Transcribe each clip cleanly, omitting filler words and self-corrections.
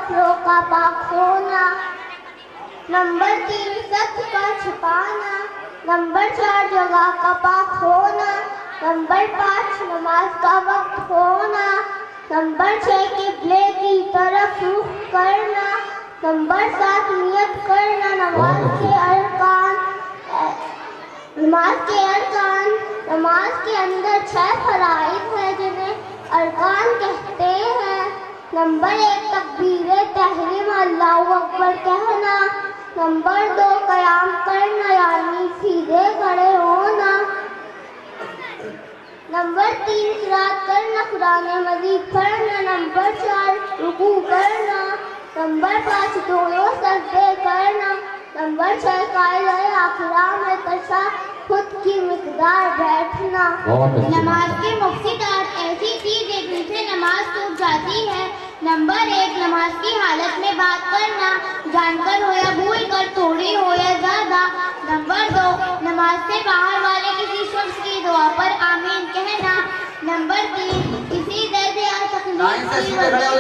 कपड़ों का पाक होना। नंबर 3 सच का छिपाना। नंबर 4 जगह का पाक होना। नंबर 5 नमाज का वक्त होना। नंबर 6 किबले की तरफ रुख करना। नंबर 7 नियत करना। नमाज के अरकान। नमाज के अंदर 6 फराइज हैं जिन्हें अरकान कहते हैं। नंबर 1 तकबीर तहरीम अल्लाहु अकबर कहना। नंबर 2 क़याम करना यानी सीधे खड़े होना। नंबर 3 क़िराअत करना कुरान मजीद पढ़ना। नंबर 4 रुकू करना। नंबर 5 दोनों सजदे करना। नंबर 6 कायदे आखिरा में तशहुद की मिक़दार बैठना। नमाज के मुफ़्सिदात ऐसी चीज़ है जिनसे नमाज टूट जाती है। नंबर 1 नमाज की हालत में बात करना, जानकर हो या भूल कर, थोड़ी हो या ज़्यादा। नंबर 2 नमाज से बाहर वाले किसी शख्स की दुआ पर आमीन कहना। नंबर 3 किसी दर्द या तकलीफ की वजह से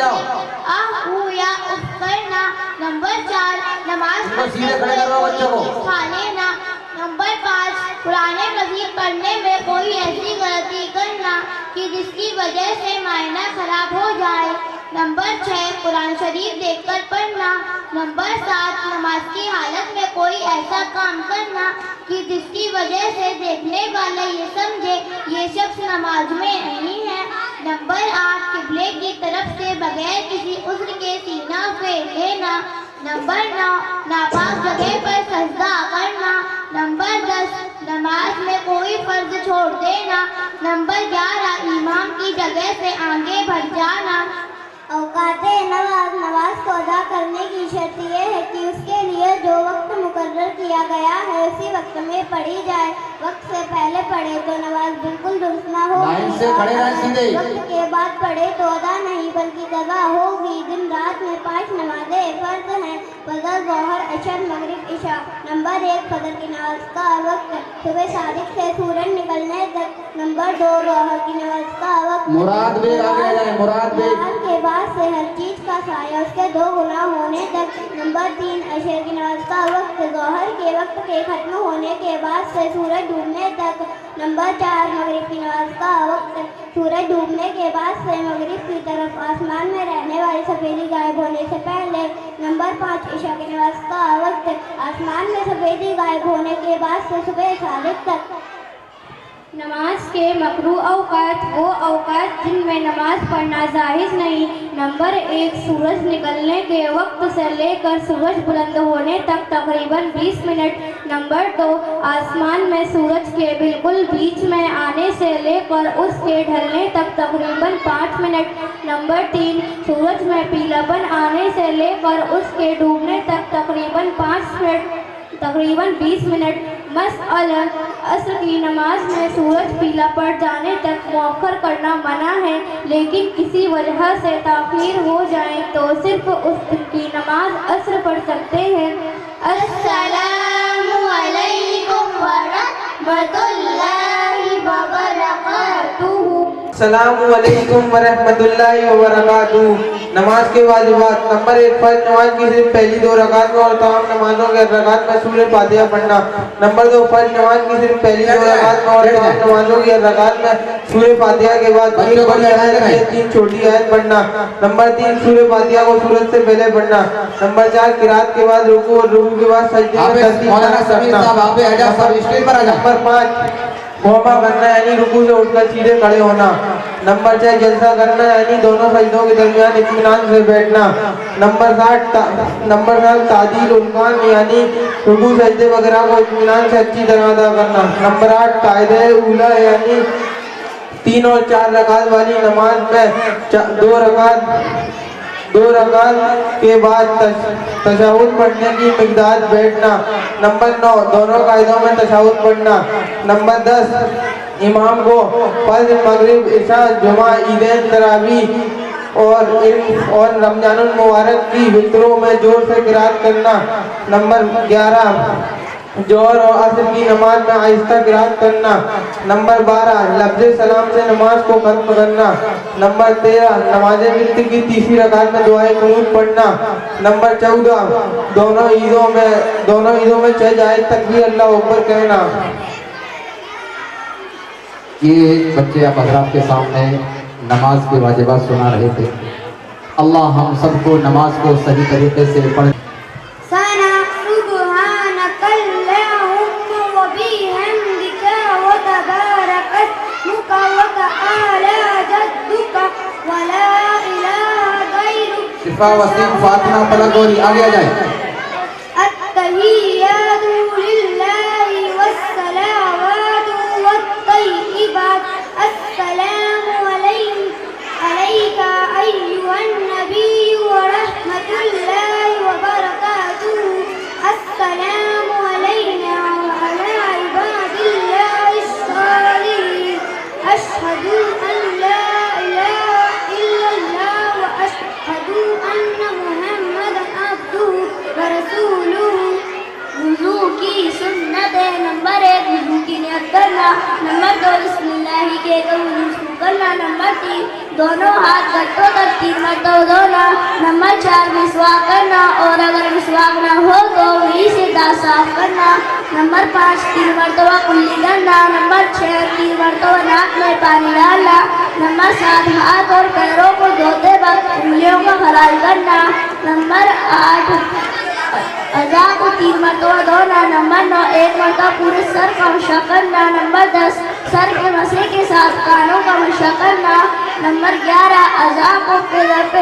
आह या उफ करना। नंबर 4 नमाज खा लेना। नंबर 5 कुरान मजीद पढ़ने में कोई ऐसी गलती करना कि जिसकी वजह से मायना खराब हो जाए। नंबर 6 कुरान शरीफ देखकर पढ़ना। नंबर 7 नमाज की हालत में कोई ऐसा काम करना कि जिसकी वजह से देखने वाला ये समझे ये शख्स नमाज में नहीं है। नंबर 8 किबले की तरफ से बगैर किसी उज़्र के सीना फेर लेना। नंबर 9 नापाक जगह पर सजदा करना। नंबर 10 नमाज में कोई फर्ज छोड़ देना। नंबर 11 इमाम की जगह से आगे बढ़ जाना। औकाते नमाज को अदा करने की शर्त यह है कि उसके लिए जो वक्त मुकर्रर किया गया है उसी वक्त में पढ़ी जाए। वक्त से पहले पढ़े तो नमाज बिल्कुल दुरुस्त ना होगी, वक्त के बाद पढ़े तो अदा नहीं बल्कि कज़ा होगी। दिन रात में 5 नमाजें फ़र्ज हैं, फजर, ज़ोहर, असर, मगरिब, इशा। नंबर 1 फजर की नमाज का वक्त सुबह सादिक से सूरज निकलने तक। नंबर 2 ज़ोहर की नमाज का वक्त मुराद के बाद से हर चीज का साया उसके 2 गुना होने तक। नंबर 3 अशर की नमाज का वक्त ज़ोहर के वक्त के खत्म होने के बाद से सूरज डूबने तक। नंबर 4 मगरिब की नमाज का वक्त सूरज डूबने के बाद से मगरिब की तरफ आसमान में रहने वाली सफ़ेदी गायब होने से पहले। नंबर 5 इशा की नमाज का वक्त आसमान में सफ़ेदी गायब होने के बाद से सुबह सादिक तक। नमाज के मकरू औकात वो औकात जिनमें नमाज पढ़ना जायज़ नहीं। नंबर 1 सूरज निकलने के वक्त से लेकर सूरज बुलंद होने तक तकरीबन 20 मिनट। नंबर 2 आसमान में सूरज के बिल्कुल बीच में आने से लेकर उसके ढलने तक तकरीबन 5 मिनट। नंबर 3 सूरज में पीलापन आने से लेकर उसके डूबने तक तकरीबन 5 मिनट, तकरीबन 20 मिनट। मसअला असर की नमाज में सूरज पीला पड़ जाने तक मौखर करना मना है, लेकिन किसी वजह से ताख़ीर हो जाए तो सिर्फ उस दिन की नमाज असर पढ़ सकते हैं। अस्सलामु अलैकुम व रहमतुल्लाहि व बरकातुहू। अस्सलामु अलैकुम व रहमतुल्लाहि व बरकातुहू। नमाज के वाजिबात। नंबर 1 फर्ज नमाज की सिर्फ पहली 2 रकात में और तमाम नमाजों के रकात में सूरह फातिहा पढ़ना। नंबर 2 फर्ज नमाज की सिर्फ पहली 2 रकात में और तमाम नमाजों की रकात में सूरह फातिहा के बाद 3 बड़ी आयत या 3 छोटी आयत पढ़ना। नंबर 3 सूरह फातिहा को सूरत से पहले पढ़ना। नंबर 4 क़िराअत के बाद रुकू और रुकू के बाद सजदे में तरतीब रखना। नंबर 5 क़ौमा करना यानी रुकू से उठकर सीधे खड़े होना। नंबर 6 जलसा करना यानी दोनों सजदों के दरमियान इत्मीनान से बैठना। नंबर 7 तादील उल्कान यानी रुकू सजदे वगैरह को इत्मीनान से अच्छी तरह अदा करना। नंबर 8 कायदे उला यानी 3 और 4 रकात वाली नमाज में 2 रकात के बाद तशहुद पढ़ने की मिक़दार बैठना। नंबर 9 दोनों कायदों में तशहुद पढ़ना। नंबर 10 इमाम को फर्ज, मगरिब, इशा, जुमा, ईदैन, तरावीह और रमजानुल मुबारक की वित्रों में जोर से क़िराअत करना। नंबर 11 जोहर और असर की नमाज में आहिस्ता क़िराअत करना। नंबर 12 लफ्ज़ सलाम से नमाज को खत्म करना। नंबर 13 नमाज वित्र की तीसरी रकात में दुआए कुनूत पढ़ना। नंबर 14 दोनों ईदों में 6 जायज़ तकबीर अल्लाह अकबर कहना। ये बच्चे आप हज़रात के सामने नमाज के वाजिबात सुना रहे थे। अल्लाह हम सबको नमाज को सही तरीके से पढ़ सना सुब्हानकल्लाहुम्मा व बिहम्दिका व तबारकस्मुका व तआला जद्दुका व ला इलाहा गैरुक। शिफा वसीम फातिमा पलगोरी आगे आ जाए। अत्तहियातु लिल्लाहि वस्सलावातु वत्तय्यिबात अस्सलामु अलैका अय्युहन नबिय्यु व रहमतुल्लाहि व बरकातुहु अस्सलामु अलैना व अला इबादिल्लाहिस सालिहीन अशहदु अन ला इलाहा इल्लल्लाह व अशहदु अन्न मुहम्मदन अब्दुहु व रसूलुहु। वुज़ू की सुन्नत है। नंबर 1 वुज़ू की नियत करना। नंबर 2 बिस्मिल्लाह के वुज़ू शुरू करना। नंबर 3 दोनों हाथ घुटनों तक 3 मरतबा धोना। नंबर 4 मिसवाक करना और अगर मिसवाक ना हो तो वहीं से दांत साफ करना। नंबर 5 3 मरतबा कुल्ली करना। नंबर 6 3 मरतबा नाक में पानी डालना। नंबर 7 हाथ और पैरों को धोते वक्त उंगलियों का खराल करना। नंबर 8 अज़ा को 3 मरतबा धोना। नंबर 9 1 मरतबा पूरे सर का मशक करना। नंबर 10 सर के मसले के साथ कानों का मशक करना। नंबर 11 अज़ा को पे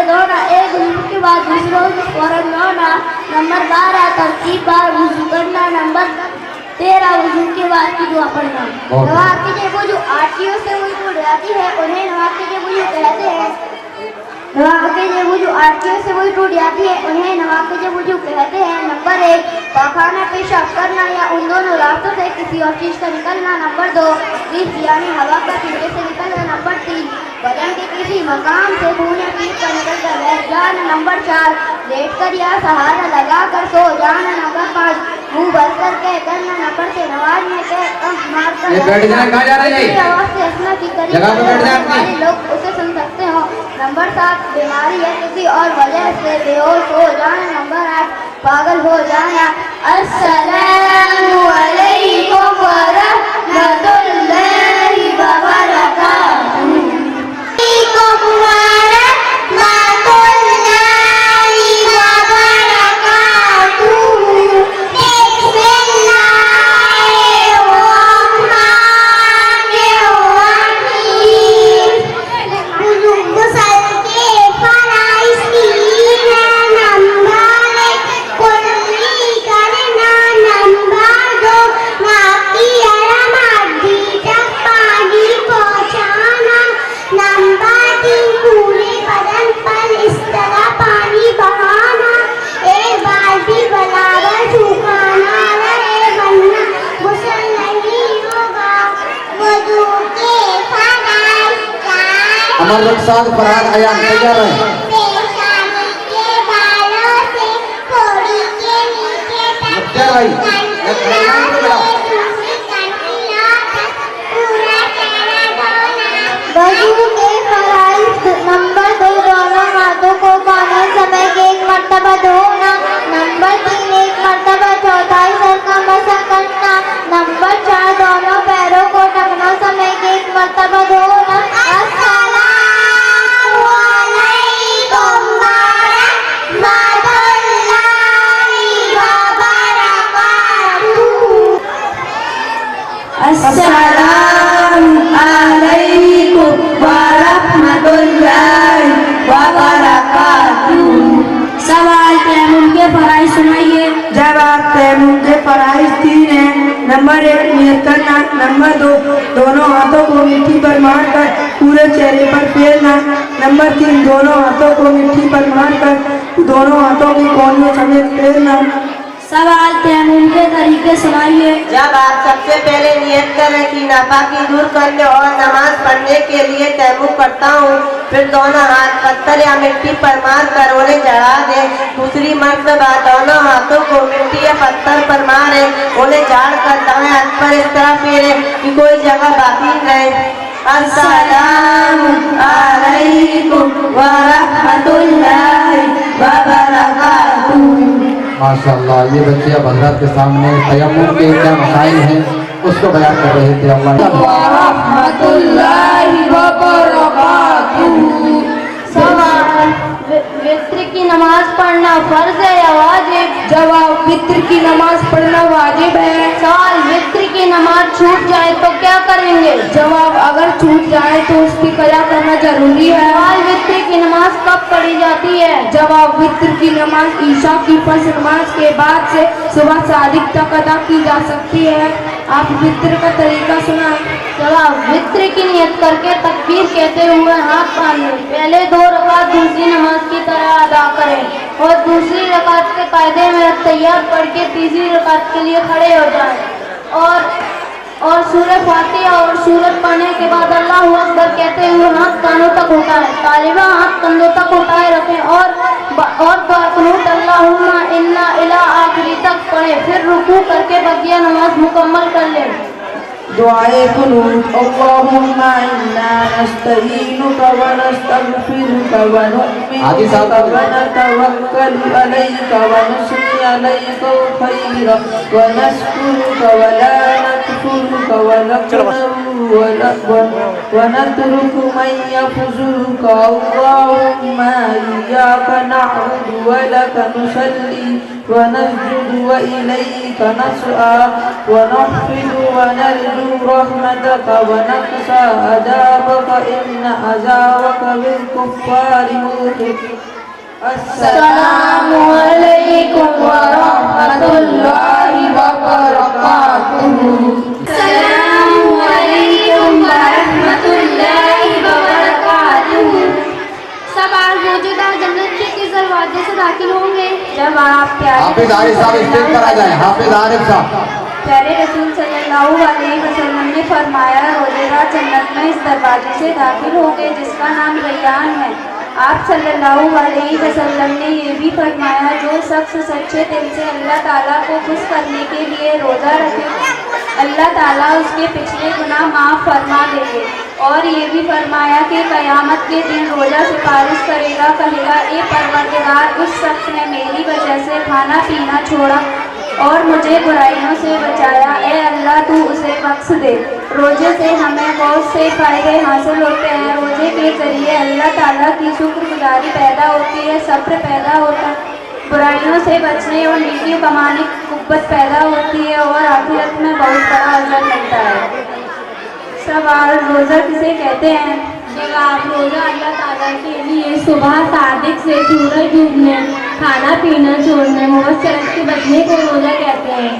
धोना। एक वज़ू के बाद दूसरा फौरन धोना। नंबर 12 तरतीब बार वज़ू करना। नंबर 13 वज़ू के बाद की दुआ पढ़ना। नमाज के जब वज़ू आटियों से वज़ू टूट जाती है उन्हें नमाज के जब वज़ू कहते हैं। नमाज के जब वज़ू आटियों से वज़ू टूट जाती है उन्हें नमाज के जब वज़ू कहते हैं। नंबर 1 पाखाना पेशाब करना या उन दोनों रास्तों से किसी और चीज़ का निकलना। नंबर 2 रिज़्क़ यानी हवा का सीने से निकलना। नंबर 3 बदन के किसी मकाम से खून या पीप का निकल कर बैठ जाना। नंबर 4 लेट कर या सहारा लगा कर सो जाना। नंबर 5 मुंह बंद कर कह करना। नंबर 6 नमाज में कह मार कर बैठ जाना। कहाँ जा रहे हैं? आवाज से हंसना की करीब लोग उसे सुन सकते हो। नंबर 7 बीमारी या किसी और वजह से बेहोश हो जाना। नंबर 8 पागल हो जाना। अस्सलामु अलैकुम व रहमतुल्लाहि व बरकातुहू। अमर रखसाद फरहाद अयान तैयार है। वज़ू के फराइज़। नंबर 2 दोनों हाथों को बांधे समय के 1 मरतबा धोना। नंबर 3 1 मरतबा चौथाई सर का मसा करना। नंबर 4 दोनों पैरों को ढकना समय के 1 मरतबा धोना। अस्सलामु अलैकुम व रहमतुल्लाहि व बरकातुहू। अस्सलामु अलैकुम व रहमतुल्लाहि व बरकातुहू। सवाल तयम्मुम के फराइज़ सुनाइए। जवाब तयम्मुम के फराइज़ 3 हैं। नंबर 1 नियत करना। नंबर 2 दोनों हाथों को मिट्टी पर मारकर पूरे चेहरे पर फेरना। नंबर 3 दोनों हाथों को मिट्टी पर मारकर दोनों हाथों की कोहनियों समेत फेरना। सवाल तैमूम के तरीके सुनाइए। जब आप सबसे पहले नियत करें कि नापाकी दूर करने और नमाज पढ़ने के लिए तैमूम करता हूँ, फिर दोनों हाथ पत्थर या मिट्टी पर मार कर उन्हें चढ़ा दें। दूसरी मर्तबा दोनों हाथों को मिट्टी या पत्थर पर मारें, उन्हें झाड़ कर दाएं हाथ पर इस तरह फेरें कि कोई जगह बाकी न रहे। अस्सलामु अलैकुम व रहमतुल्लाहि व बरकातुहू। माशाअल्लाह, ये बच्चे अब हज़रत के सामने तयम्मुम के क्या मसाइल हैं उसको बयान कर रहे थे। अल्लाह सवाल, वित्र की नमाज पढ़ना फर्ज है या वाजिब? जवाब, वित्र की नमाज पढ़ना वाजिब है। सवाल, वित्र की नमाज छूट जाए तो क्या करेंगे? जवाब, अगर छूट जाए तो उसकी कज़ा करना जरूरी है। सवाल, वित्र की नमाज कब पढ़ी जाती है? जवाब, वित्र की नमाज ईशा की फर्ज नमाज के बाद से सुबह सादिक तक अदा की जा सकती है। आप वित्र का तरीका सुनाएं। जवाब, वित्र की नियत करके तकबीर कहते हुए हाथ बांधें। पहले 2 रकात दूसरी नमाज की तरह अदा करें और दूसरी रकात के कायदे में तैयार पढ़ के तीसरी रकात के लिए खड़े हो जाएं और सूरह फातिहा और सूरत पढ़ने के बाद अल्लाहु अकबर कहते हुए हाथ कानों तक उठाएं। तालिबा हाथ कंधों तक उठाए रखें और कुनूत अल्लाहुम्मा इन्ना इला आखिरी तक पढ़ें। फिर रुकू करके बकिया नमाज मुकम्मल कर लें। दुआए कुनूत, अल्लाहुम्मा इन्ना नस्तईनुका व नस्तगफिरुका व नु'मिनु बिका व नतवक्कलु अलैका व नुस्नी अलैका खैरा व नशकुरुका व ला नकफुरुका व नतरुकु मन यफजुरुका। अल्लाहुम्मा इय्याका नअबुदु व लका नुसल्ली व नस्जुदु व इलैका नस्आ व नहफिदु व नरजू रहमतक व नख्शा अजाबक इन्न अजाबक बिलकुफ्फारि मुहित। अस्सलामु अलैकुम व रहमतुल्लाहि व बरकातुहू। अस्सलामु अलैकुम व रहमतुल्लाहि व बरकातुहू। सब आज मौजूदा जन्नत के किस दरवाजे से दाखिल होंगे? जवाब, हाफिज आरिफ साहब स्टेज पर आ जाएं। हाफिज आरिफ साहब। प्यारे रसूल सल्लल्लाहु अलैहि वसल्लम ने फरमाया, रोजेदार जन्नत में इस दरवाजे से दाखिल होंगे जिसका नाम रैयान है। आप सल्लल्लाहु अलैहि वसल्लम ने ये भी फरमाया, जो शख्स सच्चे दिल से अल्लाह ताला को खुश करने के लिए रोज़ा रखे, अल्लाह ताला उसके पिछले गुनाह माफ़ फरमा देंगे। और ये भी फरमाया कि क़यामत के दिन रोज़ा सिफारिश करेगा, कहेगा, ए परवरदिगार, उस शख्स ने मेरी वजह से खाना पीना छोड़ा और मुझे बुराइयों से बचाया। ए अल्लाह, तू उसे बख्श दे। रोजे से हमें बहुत से फ़ायदे हासिल होते हैं। रोजे के जरिए अल्लाह ताला की शुक्रगुजारी पैदा होती है, सब्र पैदा होता है, बुराइयों से बचने और नेकी कमाने की कुव्वत पैदा होती है और आखिरत में बहुत बड़ा अजर मिलता है। सवाल, रोज़ा किसे कहते हैं? जवाब, रोज़ा अल्लाह ताला के लिए सुबह सादिक से सूरज डूबने, खाना पीना छोड़ने, मुबशरत से बचने को रोज़ा कहते हैं।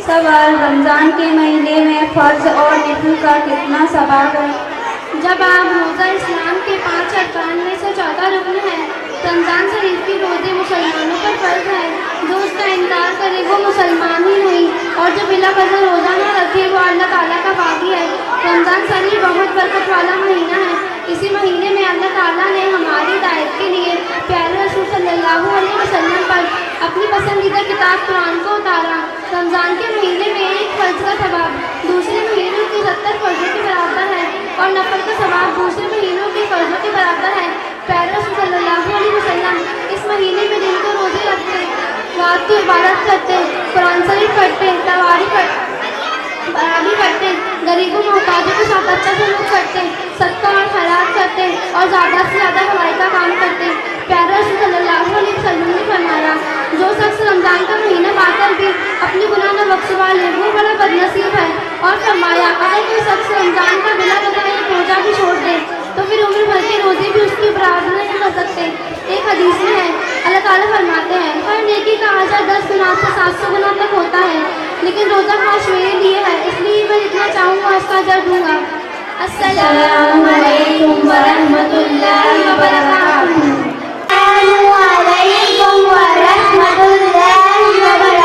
सवाल, रमज़ान के महीने में फ़र्ज और नफल का कितना सवाब है? जब आप रोज़ा इस्लाम के 5 अरकान में से चौथा रुकन है। रमज़ान शरीफ के रोज़े मुसलमानों पर फ़र्ज है। जो उसका इनकार करे वो मुसलमान ही नहीं, और जो बिला वजह रोज़ा न रखे वो अल्लाह ताला का बागी है। रमज़ान शरीफ बहुत बरकत वाला महीना है। इसी महीने में अल्लाह ताला ने हमारी हिदायत के लिए प्यारे रसूल सल्लल्लाहु अलैहि वसल्लम पर अपनी पसंदीदा किताब कुरान को उतारा। रमज़ान के महीने में एक फ़र्ज का सवाब दूसरे महीनों के 70 फ़र्जों के बराबर है और नफल का सवाब दूसरे महीनों के फ़र्जों के बराबर है। प्यारे रसूल सल्लल्लाहु अलैहि वसल्लम इस महीने में दिन को रोज़े रखते, रात को इबादत करते, कुरान शरीफ पढ़ते, तरावी पढ़ते, गरीबों मोहताजों के साथ अच्छा सलूक करते, सदका और खैरात करते और ज़्यादा से ज़्यादा भलाई का काम करते। प्यारे रसूल सल्लल्लाहु अलैहि वसल्लम ने फरमाया, जो शख्स रमज़ान का महीना पाकर भी अपने गुनाह न बख्शवा ले वो बड़ा बदनसीब है। और फरमाया, अगर कोई शख्स रमज़ान का बिना वजह एक रोज़ा भी छोड़ दे तो फिर उम्र भर के रोज़े भी उसकी बराबरी नहीं कर सकते। एक हदीस में है, अल्लाह ताला फरमाते हैं, हर नेकी का अजर 10 गुना से 700 गुना तक होता है, लेकिन रोज़ा खास मेरे लिए है, इसलिए मैं जितना चाहूँगा उसका अजर दूँगा। अस्सलामु अलैकुम व रहमतुल्लाहि व बरकातुहू। अस्सलामु अलैकुम व रहमतुल्लाहि व बरकातुहू।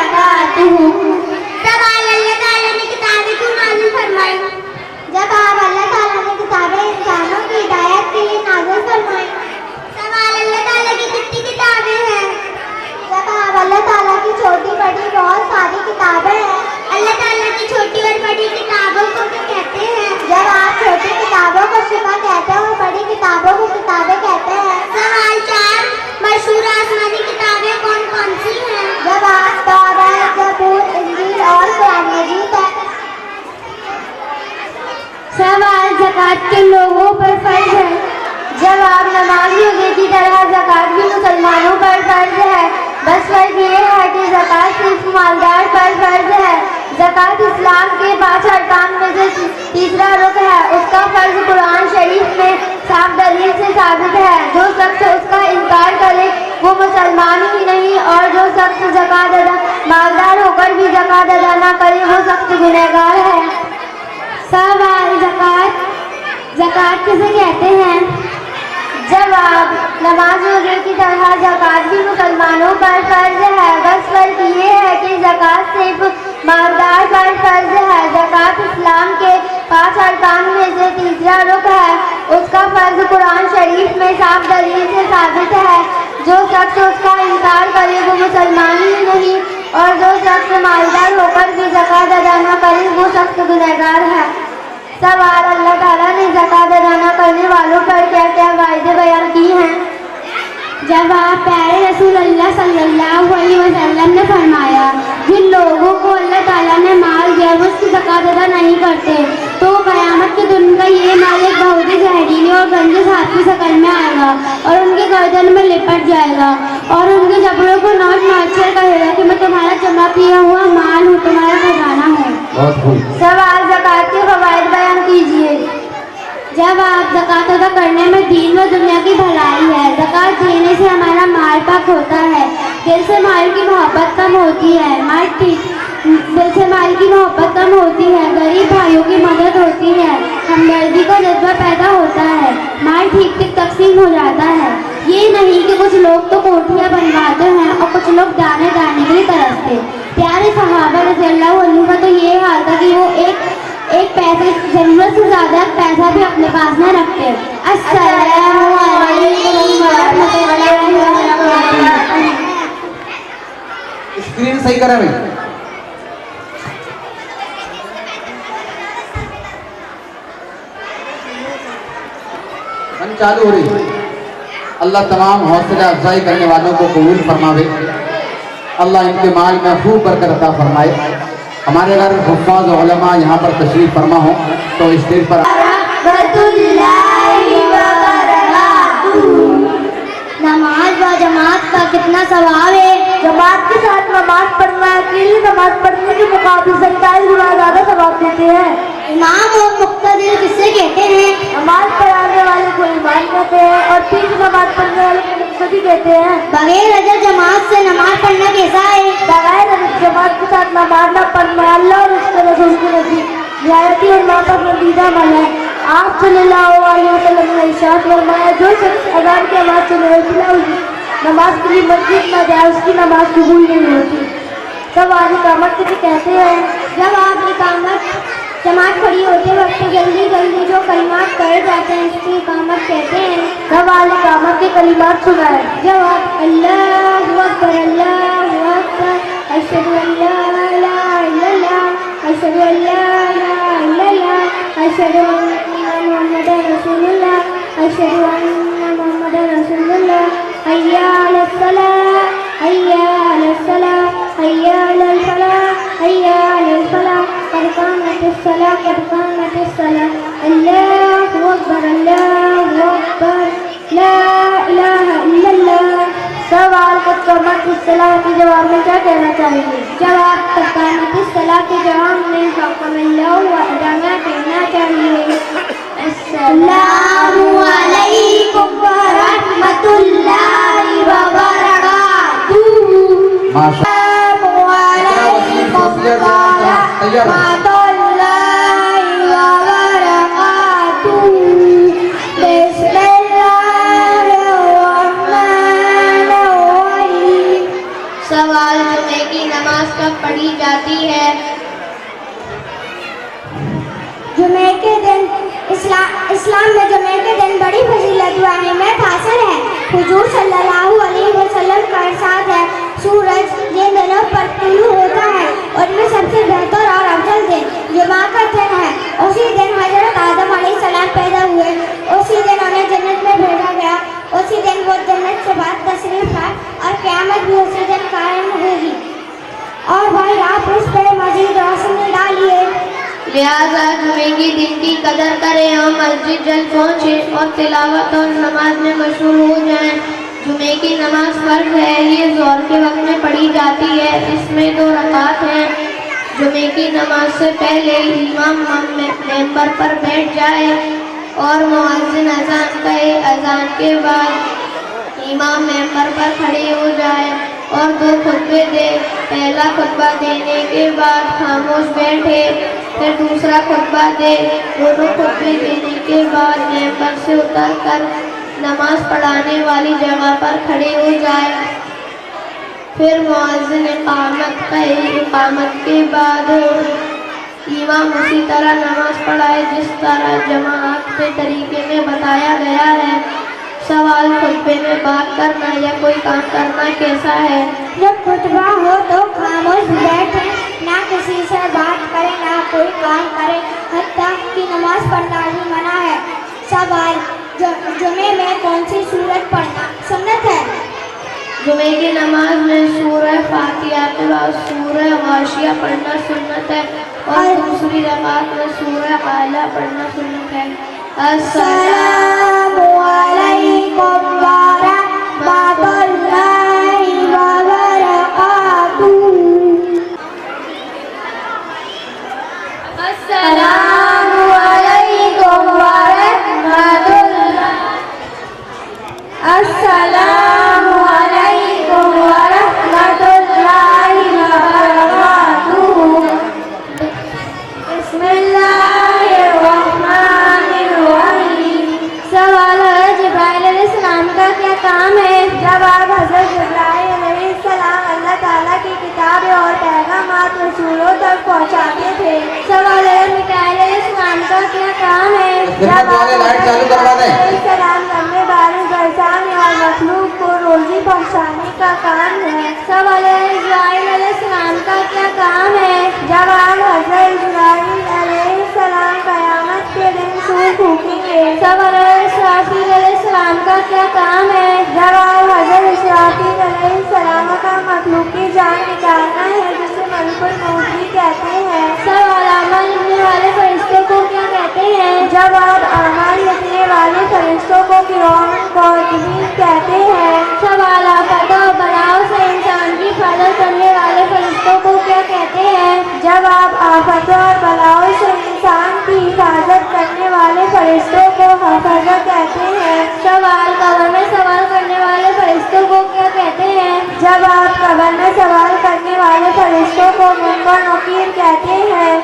ज़कात सिर्फ मालदार पर फर्ज है। ज़कात इस्लाम के 5 अरकान में से तीसरा रुकन है। उसका फर्ज कुरान शरीफ में साफ दलील से साबित है। जो शख्स उसका इनकार करे वो मुसलमान ही नहीं, और जो शख्स ज़कात अदा मालदार होकर भी ज़कात अदा न करे वो सख्त गुनहगार है। सवाल, ज़कात किसे कहते हैं? जवाब, नमाज रोजे की तरह ज़कात भी मुसलमानों पर फर्ज है। बस फर्क ये है कि ज़कात सिर्फ मालदार पर फर्ज है। ज़कात इस्लाम के 5 अरकान में से तीसरा रुकन है। उसका फर्ज कुरान शरीफ में साफ दलील से साबित है। जो शख्स उसका इनकार करे वो मुसलमान ही नहीं, और जो शख्स मालदार होकर भी ज़कात अदा न करे वो सख्त गुनहगार है। सवाल, अल्लाह ताला ने ज़कात अदा न करने वालों पर क्या क्या वाइदे बयान की हैं? जवाब, प्यारे रसूल अल्लाह सल्लल्लाहु अलैहि वसल्लम ने फरमाया, जिन लोगों को अल्लाह ताला ने माल दिया वो उसकी ज़कात अदा नहीं करते तो क़यामत के दिन का ये माल एक बहुत ही जहरीली और गंदे सांप की शक्ल में आएगा और उनके गर्दन में लिपट जाएगा और उनके जबड़ों को नोच नोच कर कहेगा कि मैं तुम्हारा जमा किया हुआ माल हूँ, तुम्हारा खजाना हूँ। सवाल, ज़कात के फवाइद बयान कीजिए। जवाब, ज़कात अदा करने में दीन व दुनिया की भलाई है। ज़कात देने से हमारा माल पाक होता है, दिल से माल की मोहब्बत कम होती है, दिल से माल की मोहब्बत कम होती है, गरीब भाइयों की मदद होती है, हमदर्दी का जज्बा पैदा होता है, माल ठीक ठीक तकसीम हो जाता है। ये नहीं कि कुछ लोग तो कोठियाँ बनवाते हैं और कुछ लोग दाने दाने के लिए तरसते। प्यारे सहाबा रज़ियल्लाहु अन्हुम का तो ये हाल था कि वो एक पैसे जरूरत से ज़्यादा पैसा भी अपने पास न रखते। अस्सलामु अलैकुम व रहमतुल्लाहि व बरकातुहू। स्क्रीन सही करा भाई। मन चालू हो रही। अल्लाह तमाम हौसला अफजाई करने वालों को कबूल फरमावे। अल्लाह इनके माल में खूब बरकत अता फरमाए। हमारे अगर हुफ़ाज़ व उलमा यहाँ पर तशरीफ फरमा हो तो स्टेज पर नमाज व जमात का कितना सवाब है? जमात के साथ नमाज पढ़ना अकेली नमाज पढ़ने के मुकाबले 27 गुना ज़्यादा सवाब देते हैं। इमाम और मुक्तदी किससे कहते हैं? नमाज पढ़ाने वाले को इमाम कहते हैं और तीन नमाज पढ़ने वाले को मुक्तदी कहते हैं। बगैर अजर जमात से नमाज पढ़ना कैसा है? बगैर अजर जमात के साथ नमाज न पढ़ना अल्लाह और उसके रसूल की नसीब ज़ियारती और नापसंदीदा अमल है। आप सल्लल्लाहु अलैहि वसल्लम ने इरशाद फरमाया, जो शख्स अज़ान की आवाज़ से नमाज के लिए मस्जिद में जाए उसकी नमाज कबूल नहीं होती। सब आज इकामत किसे कहते हैं? जब आप इकामत जमात खड़ी होते वक्त जल्दी जल्दी जो कलिमात कहे जाते हैं उसकी इकामत कहते हैं। जब आज इकामत के कलिमात सुनाए। जब आप अल्लाहु अकबर अल्लाहु अकबर अशहदु अल्ला इलाहा इल्लल्लाह अशहदु अल्ला इलाहा इल्लल्लाह अशहदु अन्ना मुहम्मदर रसूलुल्लाह अशहदु अन्ना मुहम्मदर रसूलुल्लाह हय्या अलस सलाह हय्या अलस सलाह हय्या अलल फलाह हय्या अलल फलाह क़द क़ामतिस सलाह क़द क़ामतिस सलाह अल्लाहु अकबर ला इलाहा इल्लल्लाह। सवाल, क़द क़ामतिस सलाह के जवाब में क्या कहना चाहिए? जवाब, क़द क़ामतिस सलाह के जवाब में हक़्क़ल्लाहु व अदाना कहना चाहिए। अस्सलामु अलैकुम व रहमतुल्लाहि व बरकातुहू। अस्सलामु अलैकुम व रहमतुल्लाहि व बरकातुहू। बिस्मिल्लाहिर रहमानिर रहीम। सवाल, जुमे की नमाज कब पढ़ी जाती है? जुमे के दिन इस्लाम में जुमे के दिन बड़ी फजीलत व अहमियत हासिल है। हुजूर सल्लल्लाहु अलैहि वसल्लम का इरशाद है, सूरज जिन दिनों पर तुलू होता है उनमें सबसे बेहतर और अफजल दिन जुमा का दिन है। उसी दिन हजरत आदम अलैहिस्सलाम पैदा हुए, उसी दिन उन्हें जन्नत में भेजा गया, उसी दिन वो जन्नत से बाहर तशरीफ लाए और क़यामत भी उसी दिन कायम होगी। और भाई आप इस पर मजीद रोशनी डालिए। लिहाजा जुमे के दिन की कदर करें और मस्जिद जल्द पहुँचे और तिलावत और नमाज में मशगूल हो जाएं। जुमे की नमाज फर्ज है, ये ज़ोहर के वक्त में पढ़ी जाती है, इसमें 2 रकात हैं। जुमे की नमाज से पहले इमाम मेंबर पर बैठ जाए और मुअज्जिन अज़ान कहे, अज़ान के बाद इमाम मेंबर पर खड़े हो जाए और 2 खुतबे दे। पहला खुतबा देने के बाद खामोश बैठे, फिर दूसरा खुतबा दे। दोनों खुतबे देने के बाद मेंबर से उतर कर नमाज पढ़ाने वाली जगह पर खड़े हो जाए। फिर मुअज्जिन इकामत कहे, इकामत के बाद इमाम उसी तरह नमाज पढ़ाए जिस तरह जमात के तरीके में बताया गया है। सवाल खुतबे में बात करना या कोई काम करना कैसा है? जब खुतबा हो तो खामोश बैठे, ना किसी से बात करे, ना कोई काम करे, हत्ता कि नमाज पढ़ना ही मना है। सवाल, जुमे में कौन सी सूरत पढ़ना सुन्नत है? जुमे की नमाज में सूरह फातिहा के बाद सूरह गाशिया पढ़ना सुन्नत है और दूसरी रकात में सूरह आला पढ़ना सुन्नत है। अस्सलामु अलैकुम व रहमतुल्लाहि व बरकातुहू। अस्सलामु अलैकुम व रहमतुल्लाह। अस्सलामु अलैकुम व रहमतुल्लाहि व बरकातुहू। बिस्मिल्लाहिर्रहमानिर्रहीम। सवाल है, जिब्राइल अलैहिस्सलाम का क्या काम है? जवाब, हज़रत जिब्राइल अलैहिस्सलाम अल्लाह ताला की किताबें और पैगामात रसूलों तक पहुंचाते थे। सवाल है, मिकाईल अलैहिस्सलाम का क्या काम है? खिदमत वाले लाइट चालू करवा दें। अलैहिस्सलाम लंबे बारिश बरसाने और मखलूक को रोजी पहुंचाने का काम है। सवाल है, इस्राईल अलैहिस्सलाम का क्या काम है? जवाब, हज़रत इस्राईल अलैहिस्सलाम क़यामत के दिन सूर फूकेंगे। सवाल है, इसराफील अलैहिस्सलाम का क्या काम है? जवाब, हज़रत इसराफील अलैहिस्सलाम का मखलूक की जान निकालना है, जिसे मलकुल मौत भी कहते हैं। सवाल, अमल लिखने वाले फरिश्तों को क्या कहते हैं? जवाब, अमल लिखने वाले फरिश्तों को किराम कातिबीन कहते हैं। सवाल, आफत और बलाओं से इंसान की हिफाजत करने वाले फरिश्तों को क्या कहते हैं? जवाब, आफत और बलाओं से इंसान की हिफाजत करने वाले फरिश्तों को हाफिज़ कहते हैं। सवाल, कब्र में सवाल करने वाले फरिश्तों को क्या कहते हैं? जवाब, कब्र में सवाल करने वाले फरिश्तों को मुनकर नकीर कहते हैं।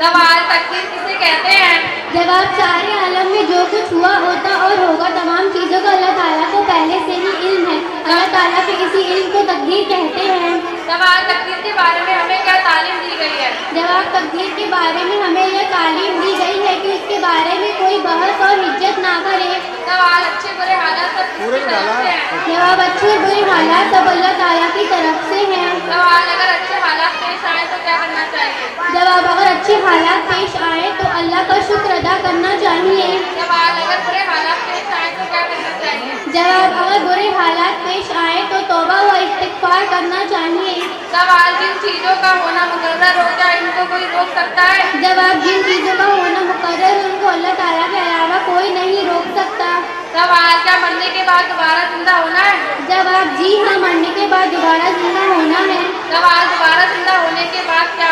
सवाल, तकदीर किसे कहते हैं? जवाब, सारे आलम में जो कुछ हुआ, होता और होगा तमाम चीज़ों का अल्लाह ताला को पहले से ही इल्म है। अल्लाह ताला के इसी इल्म को तकदीर कहते हैं। सवाल, तकदीर के बारे में हमें क्या तालीम दी गई है? जवाब, तकदीर के बारे में हमें यह तालीम दी गई है कि उसके बारे में कोई बहस और हिज्जत ना करे। सवाल, अच्छे बुरे हालात सब किसकी तरफ से हैं? जवाब, अच्छे बुरे हालात सब अल्लाह ताला की तरफ से हैं। सवाल, अगर अच्छे हालात पेश आए तो क्या करना चाहिए? जवाब, अगर अच्छे हालात पेश आए तो अल्लाह का शुक्र अदा करना चाहिए। सवाल, अगर बुरे हालात पेश आए तो क्या करना चाहिए? जवाब, अगर बुरे हालात पेश आए तो तौबा व इस्तिग़फ़ार करना चाहिए। सवाल, जिन चीजों का होना मुकर्रर हो जाए इनको कोई रोक सकता है? जवाब, जिन चीज़ों का होना मुकर्रर उनको अल्लाह ताला के अलावा कोई नहीं रोक सकता। सवाल, क्या मरने के बाद दोबारा जिंदा होना है? जवाब, जी हाँ, मरने के बाद दोबारा जिंदा होना है। सवाल, दोबारा जिंदा होने के बाद क्या